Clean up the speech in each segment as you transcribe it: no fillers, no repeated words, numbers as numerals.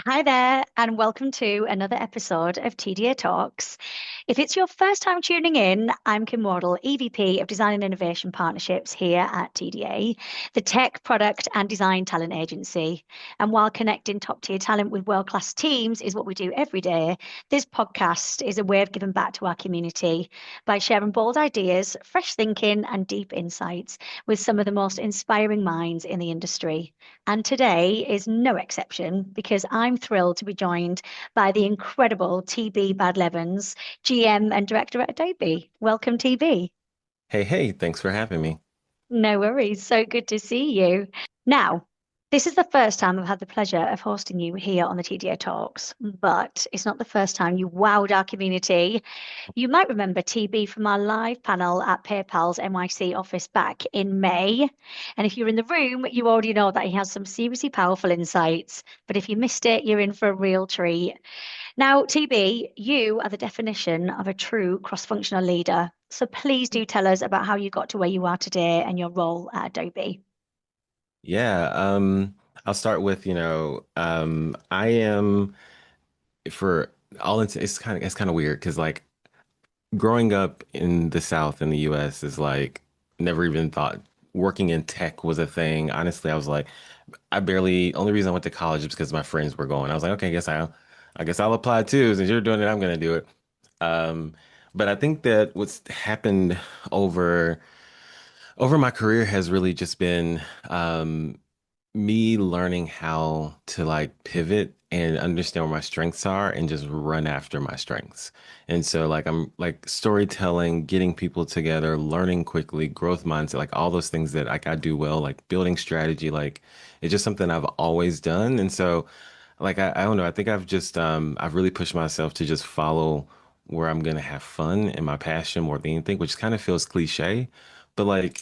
Hi there, and welcome to another episode of TDA Talks. If it's your first time tuning in, I'm Kim Wardle, EVP of Design and Innovation Partnerships here at TDA, the tech, product, and design talent agency. And while connecting top tier talent with world class teams is what we do every day, this podcast is a way of giving back to our community by sharing bold ideas, fresh thinking, and deep insights with some of the most inspiring minds in the industry. And today is no exception because I'm thrilled to be joined by the incredible TB Bardlavens, GM and Director at Adobe. Welcome, TB. Hey, thanks for having me. No worries. So good to see you. Now, this is the first time I've had the pleasure of hosting you here on the TDA Talks, but it's not the first time you wowed our community. You might remember TB from our live panel at PayPal's NYC office back in May. And if you're in the room, you already know that he has some seriously powerful insights. But if you missed it, you're in for a real treat. Now, TB, you are the definition of a true cross-functional leader. So please do tell us about how you got to where you are today and your role at Adobe. Yeah, I'll start with, I am for all it's it's kind of weird because like growing up in the South in the US is like never even thought working in tech was a thing. Honestly, I was like, only reason I went to college is because my friends were going. I was like, okay, I guess I'll apply too. Since you're doing it, I'm gonna do it. Um, but I think that what's happened over over my career has really just been me learning how to like pivot and understand where my strengths are and just run after my strengths. And so like I'm like storytelling, getting people together, learning quickly, growth mindset, like all those things that like I do well, like building strategy, like it's just something I've always done. And so like I don't know, I think I've really pushed myself to just follow where I'm gonna have fun and my passion more than anything, which kind of feels cliche. But like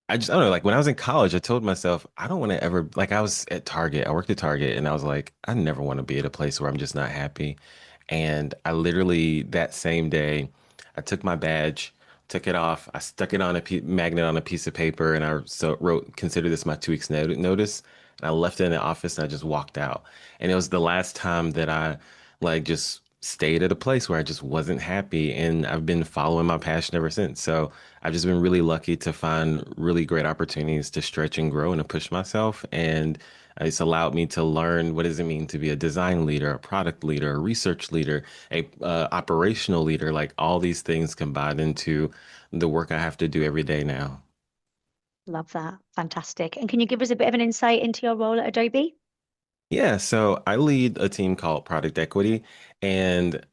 I don't know, like when I was in college, I told myself, I don't want to ever, like I was at Target, I worked at Target, and I was like, I never want to be at a place where I'm just not happy. And I literally, that same day, I took my badge, took it off, I stuck it on a magnet on a piece of paper, and wrote, consider this my 2 weeks notice. And I left it in the office and I just walked out. And it was the last time that I like just stayed at a place where I just wasn't happy. And I've been following my passion ever since. So, I've just been really lucky to find really great opportunities to stretch and grow and to push myself. And it's allowed me to learn what does it mean to be a design leader, a product leader, a research leader, a operational leader, like all these things combined into the work I have to do every day now. Love that. Fantastic. And can you give us a bit of an insight into your role at Adobe? Yeah, so I lead a team called Product Equity. And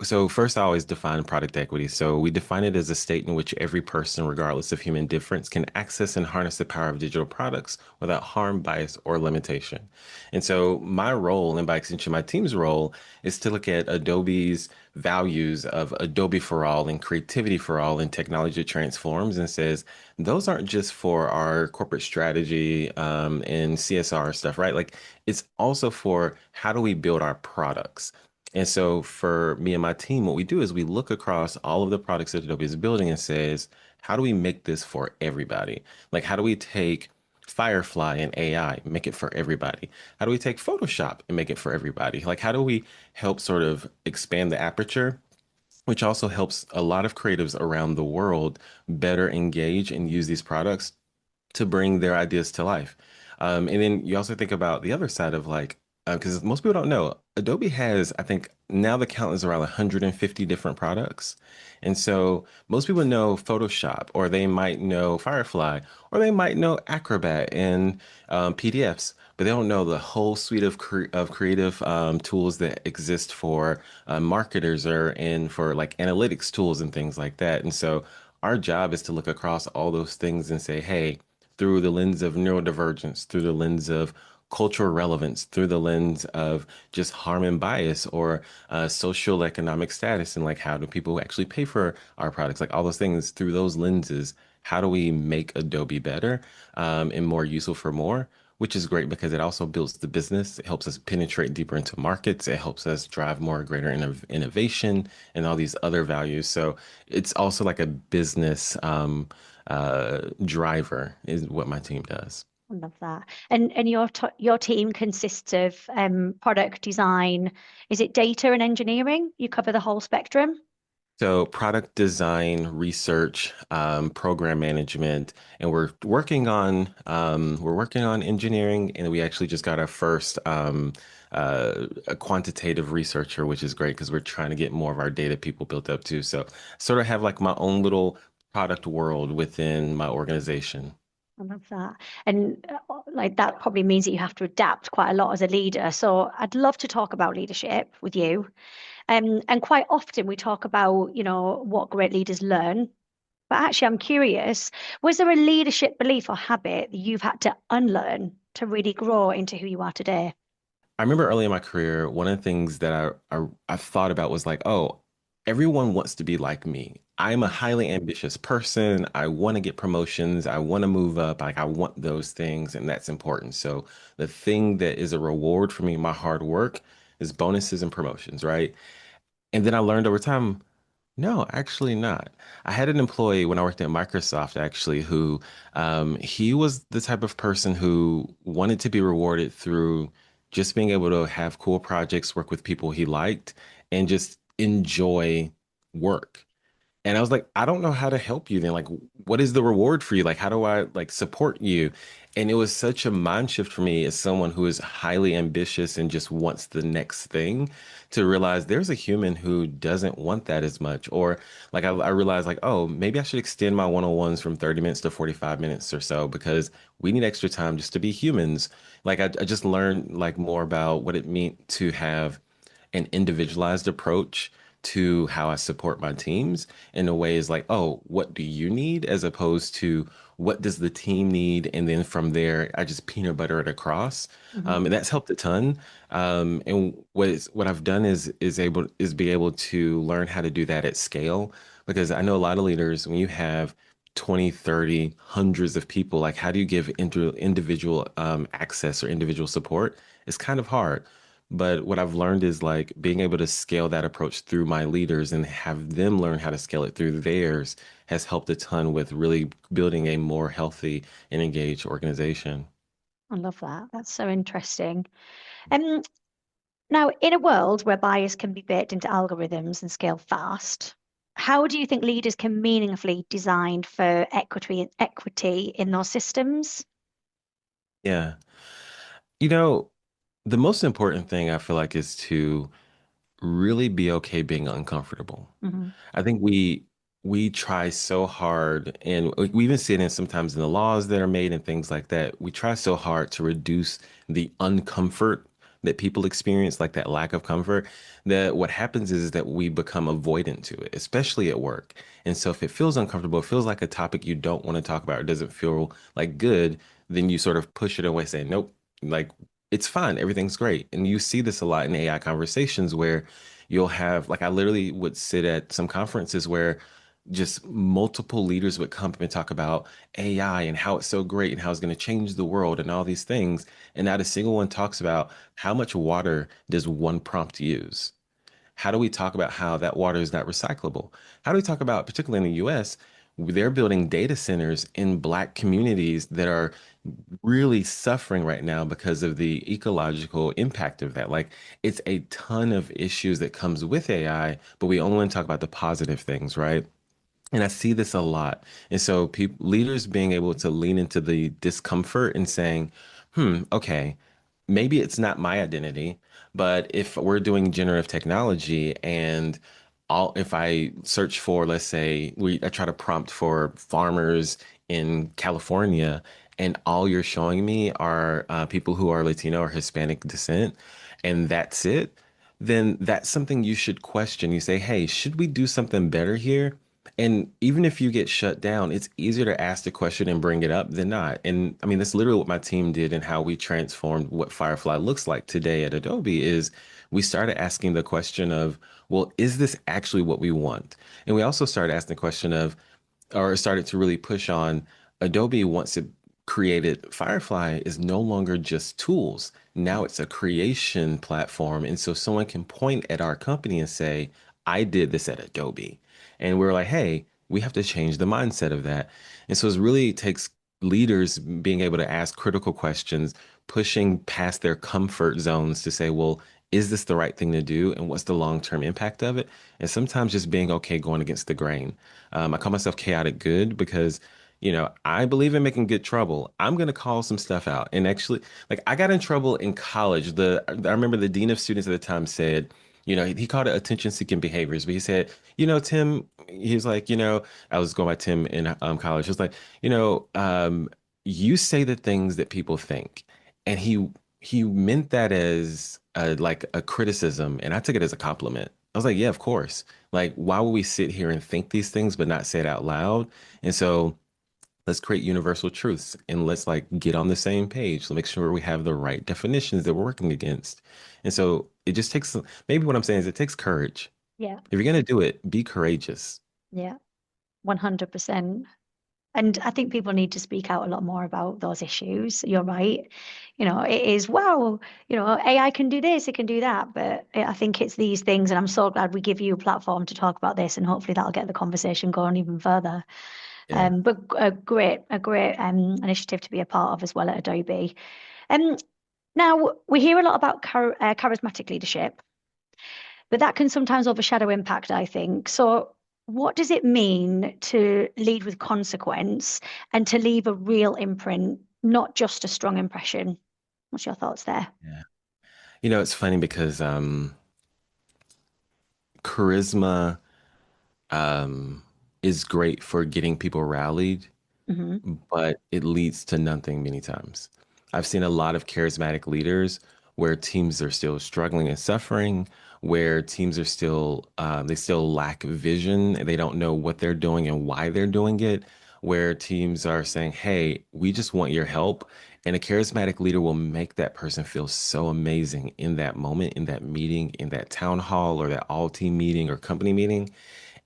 so first I always define product equity. So we define it as a state in which every person, regardless of human difference, can access and harness the power of digital products without harm, bias, or limitation. And so my role, and by extension my team's role, is to look at Adobe's values of Adobe for all and creativity for all and technology that transforms and says, those aren't just for our corporate strategy and CSR stuff, right? Like it's also for how do we build our products. And so for me and my team, what we do is we look across all of the products that Adobe is building and says, how do we make this for everybody? Like, how do we take Firefly and AI, make it for everybody? How do we take Photoshop and make it for everybody? Like, how do we help sort of expand the aperture, which also helps a lot of creatives around the world better engage and use these products to bring their ideas to life. And then you also think about the other side of like, because most people don't know, Adobe has, I think now the count is around 150 different products. And so most people know Photoshop, or they might know Firefly, or they might know Acrobat and PDFs, but they don't know the whole suite of creative tools that exist for marketers or and for like analytics tools and things like that. And so our job is to look across all those things and say, hey, through the lens of neurodivergence, through the lens of cultural relevance, through the lens of just harm and bias or social economic status, and like how do people actually pay for our products, like all those things through those lenses. How do we make Adobe better and more useful for more? Which is great because it also builds the business. It helps us penetrate deeper into markets. It helps us drive more greater innovation and all these other values. So it's also like a business driver is what my team does. I love that. And your team consists of product design. Is it data and engineering? You cover the whole spectrum? So product design, research, program management, and we're working on engineering, and we actually just got our first a quantitative researcher, which is great because we're trying to get more of our data people built up too. So sort of have like my own little product world within my organization. I love that. And like that probably means that you have to adapt quite a lot as a leader. So I'd love to talk about leadership with you. And quite often we talk about, what great leaders learn. But actually, I'm curious, was there a leadership belief or habit that you've had to unlearn to really grow into who you are today? I remember early in my career, one of the things that I thought about was like, oh, everyone wants to be like me. I'm a Mm. highly ambitious person. I want to get promotions. I want to move up. Like I want those things, and that's important. So the thing that is a reward for me, my hard work, is bonuses and promotions, right? And then I learned over time, no, actually not. I had an employee when I worked at Microsoft actually who he was the type of person who wanted to be rewarded through just being able to have cool projects, work with people he liked, and just enjoy work. And I was like, I don't know how to help you then. Like, what is the reward for you? Like, how do I like support you? And it was such a mind shift for me as someone who is highly ambitious and just wants the next thing to realize there's a human who doesn't want that as much. Or like I realized like, oh, maybe I should extend my one-on-ones from 30 minutes to 45 minutes or so because we need extra time just to be humans. Like I just learned like more about what it meant to have an individualized approach to how I support my teams in a way is like, oh, what do you need? As opposed to what does the team need? And then from there, I just peanut butter it across. Mhm. And that's helped a ton. And what I've done is be able to learn how to do that at scale. Because I know a lot of leaders, when you have 20, 30, hundreds of people, like how do you give individual access or individual support? It's kind of hard. But what I've learned is like being able to scale that approach through my leaders and have them learn how to scale it through theirs has helped a ton with really building a more healthy and engaged organization. I love that. That's so interesting. Um, Now, in a world where bias can be baked into algorithms and scale fast, how do you think leaders can meaningfully design for equity in those systems? Yeah. You know, the most important thing I feel like is to really be okay being uncomfortable. Hmm. I think we try so hard, and we even see it in sometimes in the laws that are made and things like that. We try so hard to reduce the uncomfort that people experience, like that lack of comfort, that what happens is that we become avoidant to it, especially at work. And so if it feels uncomfortable, it feels like a topic you don't want to talk about, or doesn't feel like good, then you sort of push it away, saying, nope, like it's fine, everything's great. And you see this a lot in AI conversations where you'll have like I literally would sit at some conferences where just multiple leaders would come up and talk about AI and how it's so great and how it's going to change the world and all these things. And not a single one talks about how much water does one prompt use? How do we talk about how that water is not recyclable? How do we talk about, particularly in the US, they're building data centers in Black communities that are really suffering right now because of the ecological impact of that. Like it's a ton of issues that comes with AI, but we only want to talk about the positive things, right? And I see this a lot. And so people, leaders being able to lean into the discomfort and saying, okay, maybe it's not my identity, but if we're doing generative technology and if I search for, let's say, I try to prompt for farmers in California, and all you're showing me are people who are Latino or Hispanic descent, and that's it, then that's something you should question. You say, hey, should we do something better here? And even if you get shut down, it's easier to ask the question and bring it up than not. And I mean, that's literally what my team did and how we transformed what Firefly looks like today at Adobe is we started asking the question of, well, is this actually what we want? And we also started asking the question of, or started to really push on Adobe once it created Firefly is no longer just tools. Now it's a creation platform. And so someone can point at our company and say, I did this at Adobe. And we're like, hey, we have to change the mindset of that. And so it really takes leaders being able to ask critical questions, pushing past their comfort zones to say, well, is this the right thing to do? And what's the long-term impact of it? And sometimes just being okay going against the grain. I call myself chaotic good because, I believe in making good trouble. I'm going to call some stuff out. And actually, like I got in trouble in college. I remember the dean of students at the time said, he called it attention-seeking behaviors, but he said, Tim, he was like, I was going by Tim in college. He was like, you know, um, you say the things that people think, and he meant that as like a criticism, and I took it as a compliment. I was like, yeah, of course. Like, why would we sit here and think these things but not say it out loud? And so let's create universal truths and let's like get on the same page. Let's make sure we have the right definitions that we're working against. And so it just takes, maybe what I'm saying is it takes courage. Yeah, If you're gonna do it, be courageous. yeah, 100%. And I think people need to speak out a lot more about those issues. You're right. It is, wow, AI can do this, it can do that. But I think it's these things. And I'm so glad we give you a platform to talk about this. And hopefully that'll get the conversation going even further. Yeah. But a great initiative to be a part of as well at Adobe. Um, Now, we hear a lot about charismatic leadership, but that can sometimes overshadow impact, I think. So, what does it mean to lead with consequence and to leave a real imprint, not just a strong impression? What's your thoughts there? Yeah. It's funny because charisma um, is great for getting people rallied, Hmm. but it leads to nothing many times. I've seen a lot of charismatic leaders where teams are still struggling and suffering, where teams are still, they still lack vision. They don't know what they're doing and why they're doing it, where teams are saying, hey, we just want your help. And a charismatic leader will make that person feel so amazing in that moment, in that meeting, in that town hall or that all team meeting or company meeting.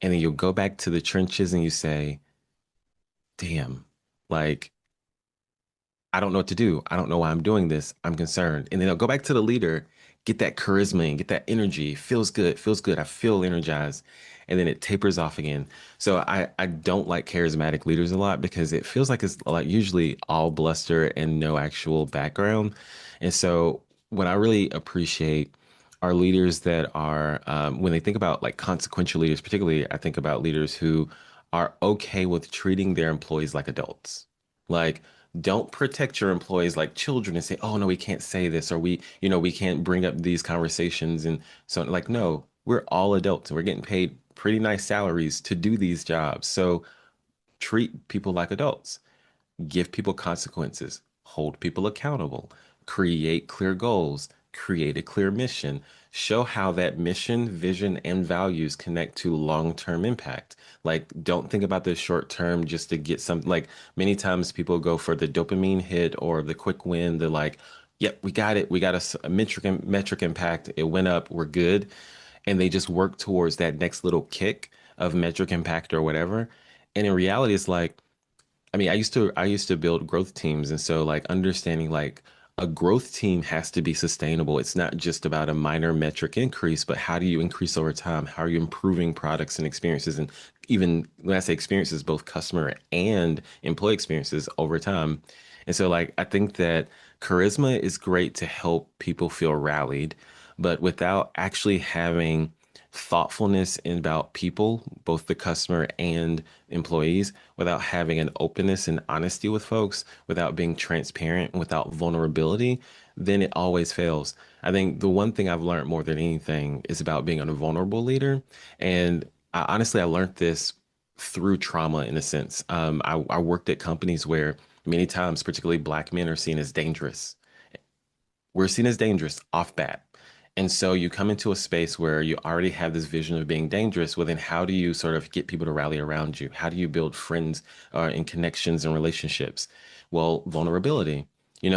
And then you'll go back to the trenches and you say, damn, like, I don't know what to do. I don't know why I'm doing this. I'm concerned. And then I'll go back to the leader, get that charisma and get that energy. Feels good, feels good. I feel energized. And then it tapers off again. So I don't like charismatic leaders a lot because it feels like it's like usually all bluster and no actual background. And so what I really appreciate are leaders that are, when they think about like consequential leaders, particularly, I think about leaders who are okay with treating their employees like adults. Like, don't protect your employees like children and say, oh no, we can't say this, or we can't bring up these conversations. And so, like, no, we're all adults and we're getting paid pretty nice salaries to do these jobs. So treat people like adults, give people consequences, hold people accountable, create clear goals, create a clear mission, show how that mission, vision, and values connect to long-term impact. Like, don't think about the short term just to get something. Like, many times people go for the dopamine hit or the quick win. They're like, yep, we got it. We got a metric impact. It went up. We're good. And they just work towards that next little kick of metric impact or whatever. And in reality, it's like, I mean, I used to build growth teams, and so like understanding like a growth team has to be sustainable. It's not just about a minor metric increase, but how do you increase over time? How are you improving products and experiences? And even when I say experiences, both customer and employee experiences over time. And so like I think that charisma is great to help people feel rallied, but without actually having thoughtfulness about people, both the customer and employees, without having an openness and honesty with folks, without being transparent, without vulnerability, then it always fails. I think the one thing I've learned more than anything is about being a vulnerable leader. And honestly, I learned this through trauma in a sense. I worked at companies where many times, particularly Black men, are seen as dangerous. We're seen as dangerous off bat. And so you come into a space where you already have this vision of being dangerous. Well, then how do you sort of get people to rally around you? How do you build friends and connections and relationships? Well, vulnerability.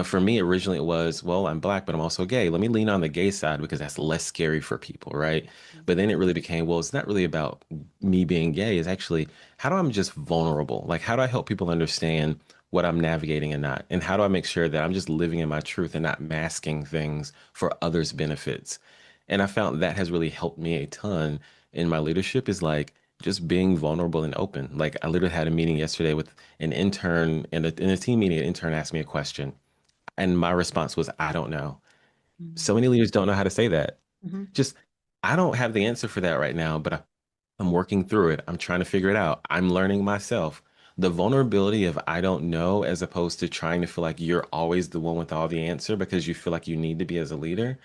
For me, originally it was, well, I'm Black, but I'm also gay. Let me lean on the gay side because that's less scary for people, right? But then it really became, well, it's not really about me being gay. It's actually, how do I just vulnerable? Like, how do I help people understand what I'm navigating and not? And how do I make sure that I'm just living in my truth and not masking things for others' benefits? And I found that has really helped me a ton in my leadership is like, just being vulnerable and open. Like I literally had a meeting yesterday with an intern in a team meeting, an intern asked me a question, and my response was, I don't know. So many leaders don't know how to say that. Mm-hmm. Just, I don't have the answer for that right now, but I'm working through it. I'm trying to figure it out. I'm learning myself. The vulnerability of I don't know, as opposed to trying to feel like you're always the one with all the answer because you feel like you need to be as a leader,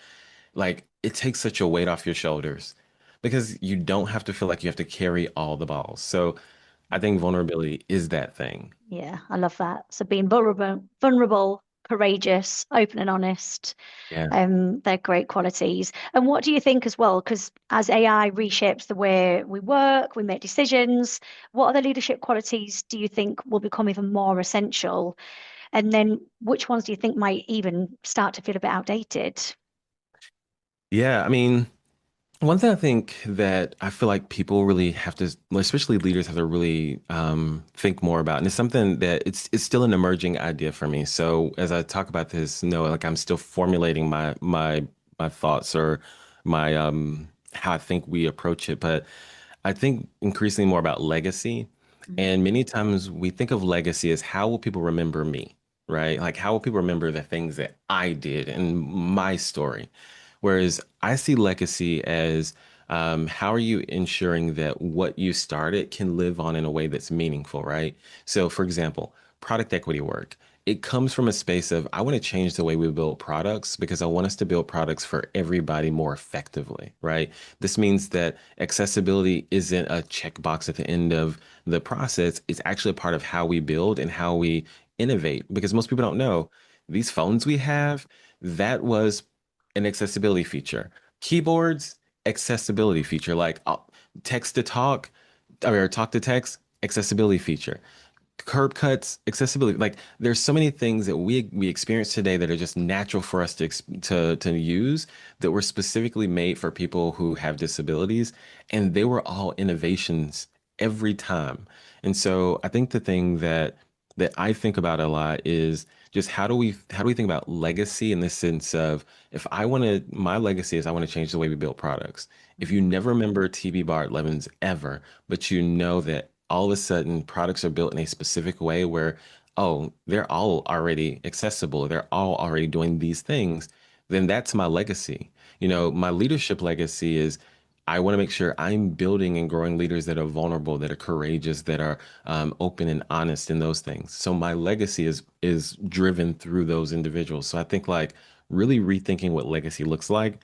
like it takes such a weight off your shoulders because you don't have to feel like you have to carry all the balls. So I think vulnerability is that thing. Yeah, I love that. So being vulnerable, courageous, open and honest, Yeah. they're great qualities. And what do you think as well? Because as AI reshapes the way we work, we make decisions, what other leadership qualities do you think will become even more essential? And then which ones do you think might even start to feel a bit outdated? Yeah. I mean, one thing I think that I feel like people really have to, well, especially leaders, have to really think more about, and it's something that it's still an emerging idea for me. So as I talk about this, like I'm still formulating my thoughts or my how I think we approach it. But I think increasingly more about legacy. Mm, And many times we think of legacy as how will people remember me, right? Like how will people remember the things that I did and my story? Whereas I see legacy as how are you ensuring that what you started can live on in a way that's meaningful, right? So, for example, product equity work. It comes from a space of I want to change the way we build products because I want us to build products for everybody more effectively, right? This means that accessibility isn't a checkbox at the end of the process. It's actually a part of how we build and how we innovate because most people don't know these phones we have, that was an accessibility feature. Keyboards, accessibility feature, like text to talk or talk to text, accessibility feature. Curb cuts, accessibility. Like there's so many things that we experience today that are just natural for us to use that were specifically made for people who have disabilities, and they were all innovations every time. And so I think the thing that I think about a lot is just how do we think about legacy in the sense of if I want to my legacy is I want to change the way we build products. If mm, you never remember TB Bardlavens ever, but you know that all of a sudden products are built in a specific way where, oh, they're all already accessible, they're all already doing these things, then that's my legacy. My leadership legacy is I want to make sure I'm building and growing leaders that are vulnerable, that are courageous, that are open and honest in those things. So my legacy is driven through those individuals. So I think like really rethinking what legacy looks like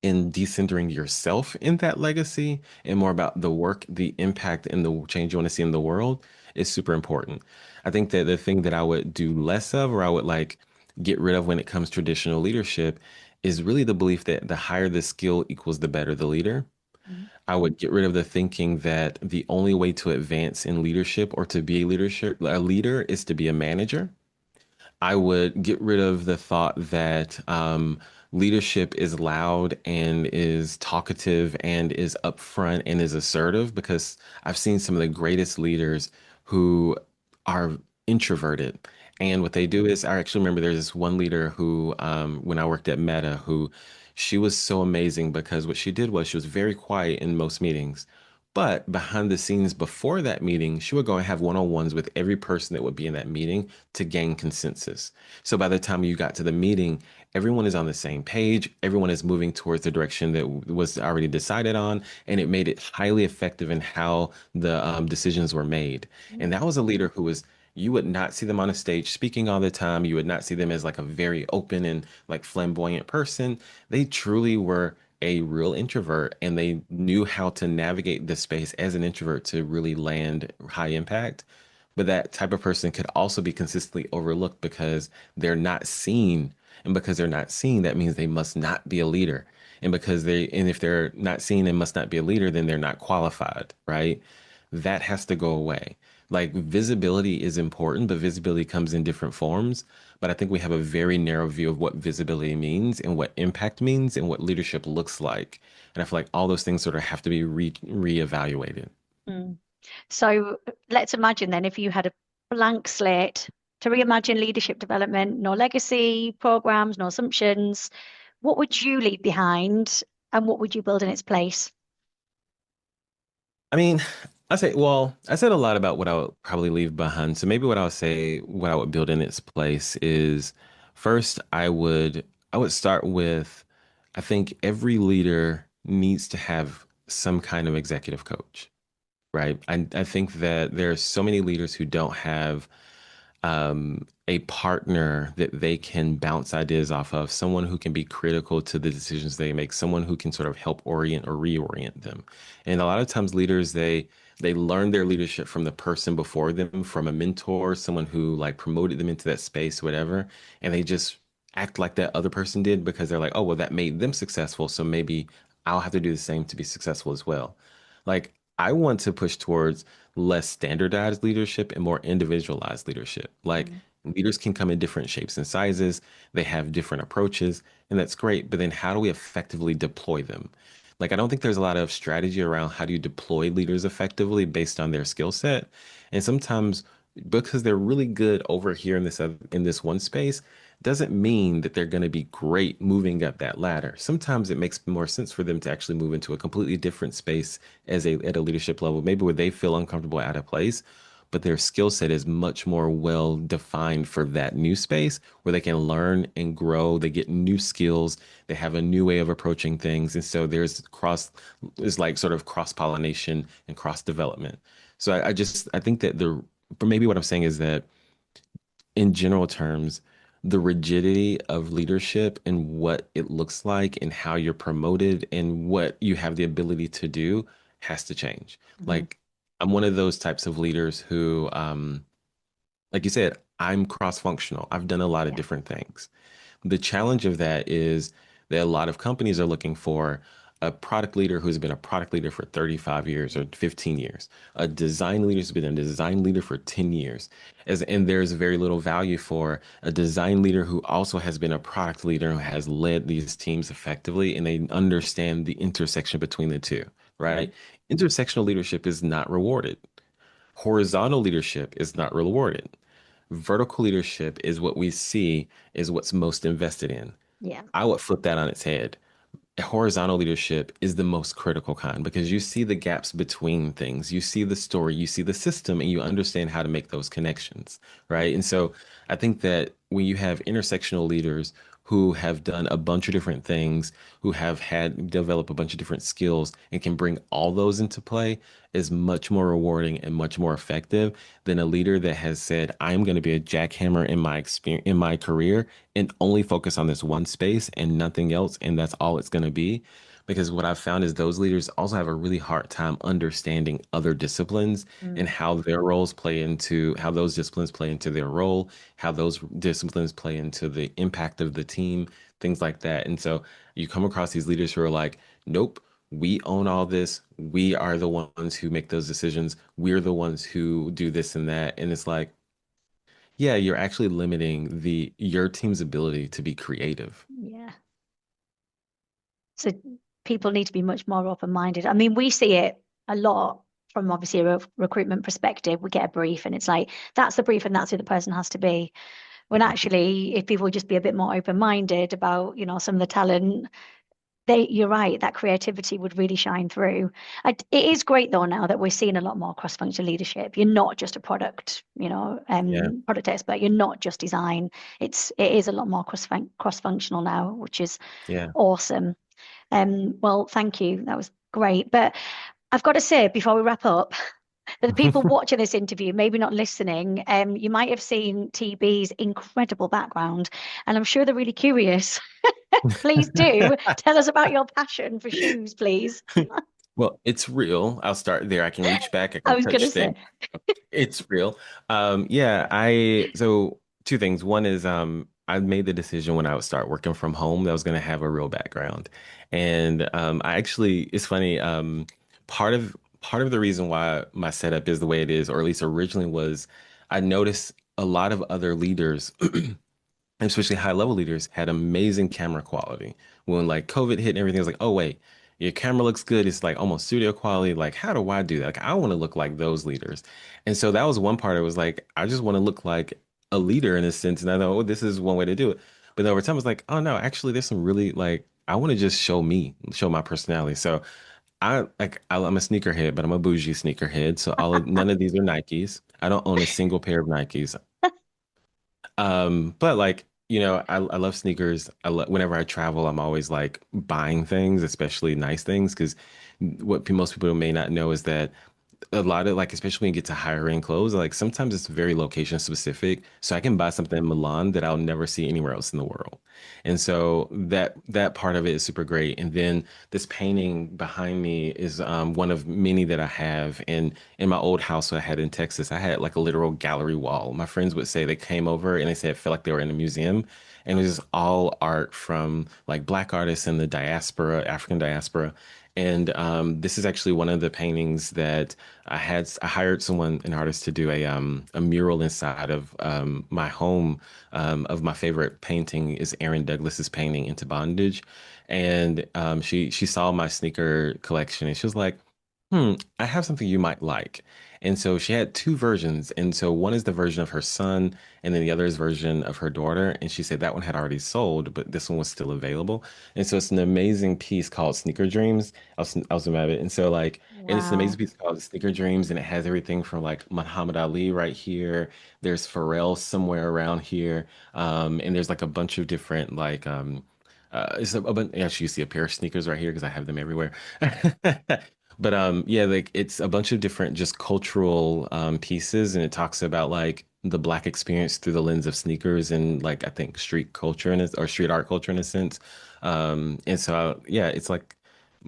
and decentering yourself in that legacy and more about the work, the impact, and the change you want to see in the world is super important. I think that the thing that I would do less of or I would like get rid of when it comes to traditional leadership is really the belief that the higher the skill equals the better the leader. mm, I would get rid of the thinking that the only way to advance in leadership or to be a leader is to be a manager. I would get rid of the thought that leadership is loud and is talkative and is upfront and is assertive because I've seen some of the greatest leaders who are introverted. And what they do is, I actually remember there's this one leader who, when I worked at Meta, who she was so amazing because what she did was she was very quiet in most meetings. But behind the scenes before that meeting, she would go and have one-on-ones with every person that would be in that meeting to gain consensus. So by the time you got to the meeting, everyone is on the same page, everyone is moving towards the direction that was already decided on, and it made it highly effective in how the decisions were made. And mm, that was a leader who was, you would not see them on a stage speaking all the time. You would not see them as like a very open and like flamboyant person. They truly were a real introvert and they knew how to navigate the space as an introvert to really land high impact. But that type of person could also be consistently overlooked because they're not seen. And because they're not seen, that means they must not be a leader. And if they're not seen and must not be a leader, then they're not qualified, right? That has to go away. Like visibility is important, but visibility comes in different forms. But I think we have a very narrow view of what visibility means and what impact means and what leadership looks like. And I feel like all those things sort of have to be reevaluated. mm. So let's imagine then if you had a blank slate to reimagine leadership development, no legacy programs, no assumptions, what would you leave behind and what would you build in its place? I mean, I said a lot about what I would probably leave behind. So maybe what I would say, what I would build in its place is first, I would start with, I think every leader needs to have some kind of executive coach, right? I think that there are so many leaders who don't have a partner that they can bounce ideas off of, someone who can be critical to the decisions they make, someone who can sort of help orient or reorient them. And a lot of times leaders, they learn their leadership from the person before them, from a mentor, someone who like promoted them into that space, whatever, and they just act like that other person did because they're like, oh, well, that made them successful, so maybe I'll have to do the same to be successful as well. Like I want to push towards less standardized leadership and more individualized leadership. Like Mm, leaders can come in different shapes and sizes, they have different approaches, and that's great. But then how do we effectively deploy them? Like, I don't think there's a lot of strategy around how do you deploy leaders effectively based on their skill set. And sometimes because they're really good over here in this one space, doesn't mean that they're going to be great moving up that ladder. Sometimes it makes more sense for them to actually move into a completely different space at a leadership level, maybe where they feel uncomfortable out of place, but their skill set is much more well defined for that new space where they can learn and grow. They get new skills. They have a new way of approaching things. And so there's like sort of cross pollination and cross development. So I think that but maybe what I'm saying is that in general terms, the rigidity of leadership and what it looks like and how you're promoted and what you have the ability to do has to change. mhm. Like, I'm one of those types of leaders who, like you said, I'm cross-functional. I've done a lot of Yeah. different things. The challenge of that is that a lot of companies are looking for a product leader who's been a product leader for 35 years or 15 years, a design leader who's been a design leader for 10 years. And there's very little value for a design leader who also has been a product leader who has led these teams effectively and they understand the intersection between the two, Mm, right? Intersectional leadership is not rewarded. Horizontal leadership is not rewarded. Vertical leadership is what we see is what's most invested in. yeah. I would flip that on its head. Horizontal leadership is the most critical kind because you see the gaps between things. You see the story, you see the system, and you understand how to make those connections, right? And so I think that when you have intersectional leaders who have done a bunch of different things, who have had develop a bunch of different skills and can bring all those into play is much more rewarding and much more effective than a leader that has said, I'm going to be a jackhammer in my experience in my career and only focus on this one space and nothing else, and that's all it's going to be. Because what I've found is those leaders also have a really hard time understanding other disciplines and Mm, how their roles play into how those disciplines play into their role, how those disciplines play into the impact of the team, things like that. And so you come across these leaders who are like, nope, we own all this. We are the ones who make those decisions. We're the ones who do this and that. And it's like, yeah, you're actually limiting the your team's ability to be creative. yeah. So people need to be much more open-minded. I mean, we see it a lot from obviously a recruitment perspective. We get a brief and it's like, that's the brief and that's who the person has to be. When actually, if people just be a bit more open-minded about, some of the talent, you're right, that creativity would really shine through. It is great though now that we're seeing a lot more cross-functional leadership. You're not just a Yeah, product expert. You're not just design. It is a lot more cross-functional now, which is yeah. awesome. Well, thank you. That was great. But I've got to say, before we wrap up, for the people watching this interview, maybe not listening, you might have seen TB's incredible background, and I'm sure they're really curious. Please do tell us about your passion for shoes, please. Well, it's real. I'll start there. I can reach back, I I can was going to touch say, things. It's real. Yeah, I so two things. One is I made the decision when I would start working from home that I was gonna have a real background. And I actually it's funny, part of the reason why my setup is the way it is, or at least originally was I noticed a lot of other leaders especially high level leaders, had amazing camera quality. When like COVID hit and everything, was like, oh wait, your camera looks good. It's like almost studio quality. Like, how do I do that? Like, I want to look like those leaders. And so that was one part. It was like, I just want to look like a leader in a sense. And I thought, oh, this is one way to do it. But then over time, I was like, oh no, actually, there's some really like, I want to just show me, show my personality. So I'm a sneakerhead, but I'm a bougie sneakerhead. So none of these are Nikes. I don't own a single pair of Nikes. But like, I love sneakers. Whenever I travel, I'm always like buying things, especially nice things, because what most people may not know is that a lot of like, especially when you get to higher end clothes, like sometimes it's very location specific. So I can buy something in Milan that I'll never see anywhere else in the world. And so that part of it is super great. And then this painting behind me is one of many that I have. And in my old house I had in Texas, I had like a literal gallery wall. My friends would say they came over and they said it felt like they were in a museum. And it was just all art from like black artists in the diaspora, African diaspora. And this is actually one of the paintings that I hired someone, an artist, to do a mural inside of my home. Of my favorite painting is Aaron Douglas's painting Into Bondage, and she saw my sneaker collection and she was like, I have something you might like. And so she had two versions. And so one is the version of her son, and then the other is version of her daughter. And she said that one had already sold, but this one was still available. And so it's an amazing piece called Sneaker Dreams. I was about it. And so like, and it's an amazing Wow. piece called Sneaker Dreams, and it has everything from like Muhammad Ali right here. There's Pharrell somewhere around here. And there's like a bunch of different like it's a bunch, actually you see a pair of sneakers right here because I have them everywhere. But yeah, like it's a bunch of different just cultural pieces, and it talks about like the Black experience through the lens of sneakers and like I think street culture or street art culture in a sense. And so yeah, it's like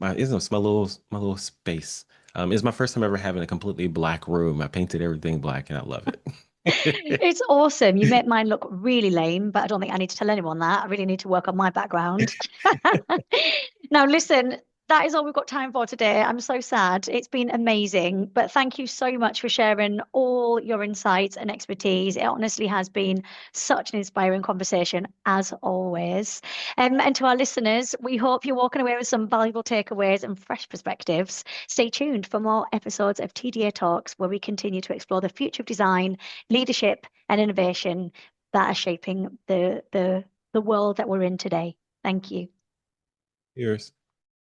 it's my little space. It's my first time ever having a completely black room. I painted everything black and I love it. It's awesome. You make mine look really lame, but I don't think I need to tell anyone that. I really need to work on my background. Now, listen, that is all we've got time for today. I'm so sad. It's been amazing, but thank you so much for sharing all your insights and expertise. It honestly has been such an inspiring conversation, as always. And to our listeners, we hope you're walking away with some valuable takeaways and fresh perspectives. Stay tuned for more episodes of TDA Talks, where we continue to explore the future of design, leadership, and innovation that are shaping the world that we're in today. Thank you. Yours.